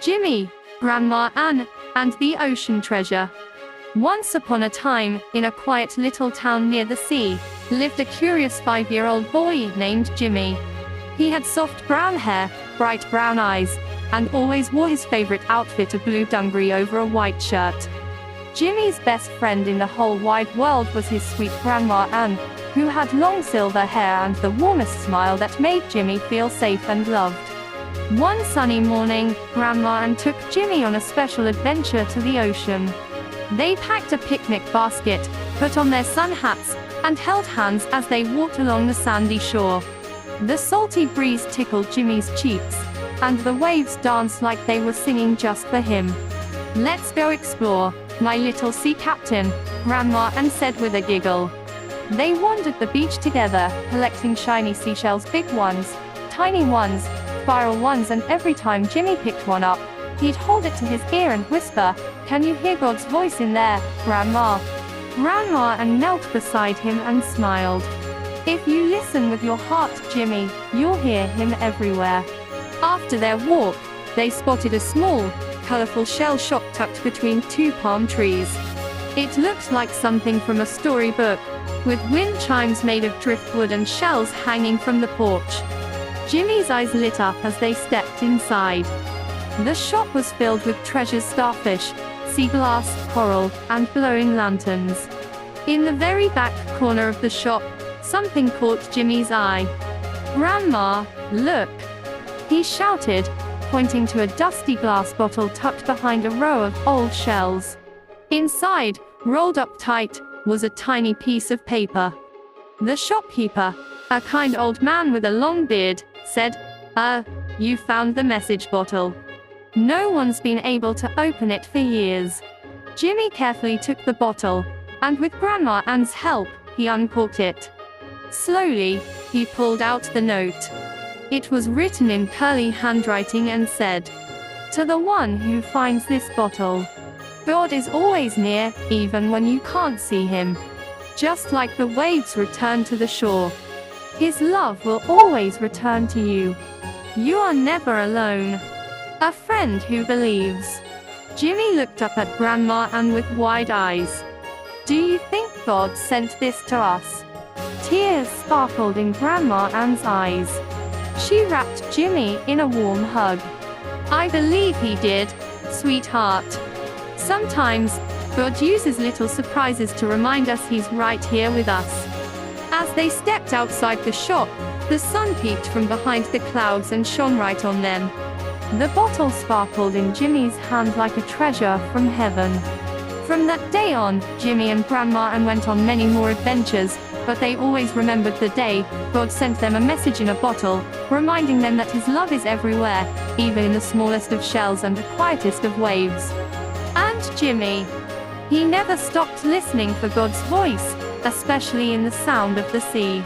Jimmy, Grandma Ann, and the Ocean Treasure. Once upon a time, in a quiet little town near the sea, lived a curious 5-year-old boy named Jimmy. He had soft brown hair, bright brown eyes, and always wore his favorite outfit, a blue dungaree over a white shirt. Jimmy's best friend in the whole wide world was his sweet Grandma Ann, who had long silver hair and the warmest smile that made Jimmy feel safe and loved. One sunny morning, Grandma Ann took Jimmy on a special adventure to the ocean. They packed a picnic basket, put on their sun hats, and held hands as they walked along the sandy shore. The salty breeze tickled Jimmy's cheeks, and the waves danced like they were singing just for him. "Let's go explore, my little sea captain," Grandma Ann said with a giggle. They wandered the beach together, collecting shiny seashells, big ones, tiny ones, spiral ones, and every time Jimmy picked one up, he'd hold it to his ear and whisper, "Can you hear God's voice in there, Grandma?" Grandma Ann knelt beside him and smiled. "If you listen with your heart, Jimmy, you'll hear him everywhere." After their walk, they spotted a small, colorful shell shop tucked between two palm trees. It looked like something from a storybook, with wind chimes made of driftwood and shells hanging from the porch. Jimmy's eyes lit up as they stepped inside. The shop was filled with treasures: starfish, sea glass, coral, and glowing lanterns. In the very back corner of the shop, something caught Jimmy's eye. "Grandma, look!" he shouted, pointing to a dusty glass bottle tucked behind a row of old shells. Inside, rolled up tight, was a tiny piece of paper. The shopkeeper, a kind old man with a long beard, said, You found the message bottle. No one's been able to open it for years." Jimmy carefully took the bottle, and with Grandma Ann's help, he uncorked it. Slowly, he pulled out the note. It was written in curly handwriting and said, "To the one who finds this bottle, God is always near, even when you can't see him. Just like the waves return to the shore, his love will always return to you. You are never alone. A friend who believes." Jimmy looked up at Grandma Ann with wide eyes. "Do you think God sent this to us?" Tears sparkled in Grandma Ann's eyes. She wrapped Jimmy in a warm hug. "I believe he did, sweetheart. Sometimes, God uses little surprises to remind us he's right here with us." As they stepped outside the shop, the sun peeked from behind the clouds and shone right on them. The bottle sparkled in Jimmy's hand like a treasure from heaven. From that day on, Jimmy and Grandma Ann went on many more adventures, but they always remembered the day God sent them a message in a bottle, reminding them that his love is everywhere, even in the smallest of shells and the quietest of waves. And Jimmy, he never stopped listening for God's voice, especially in the sound of the sea.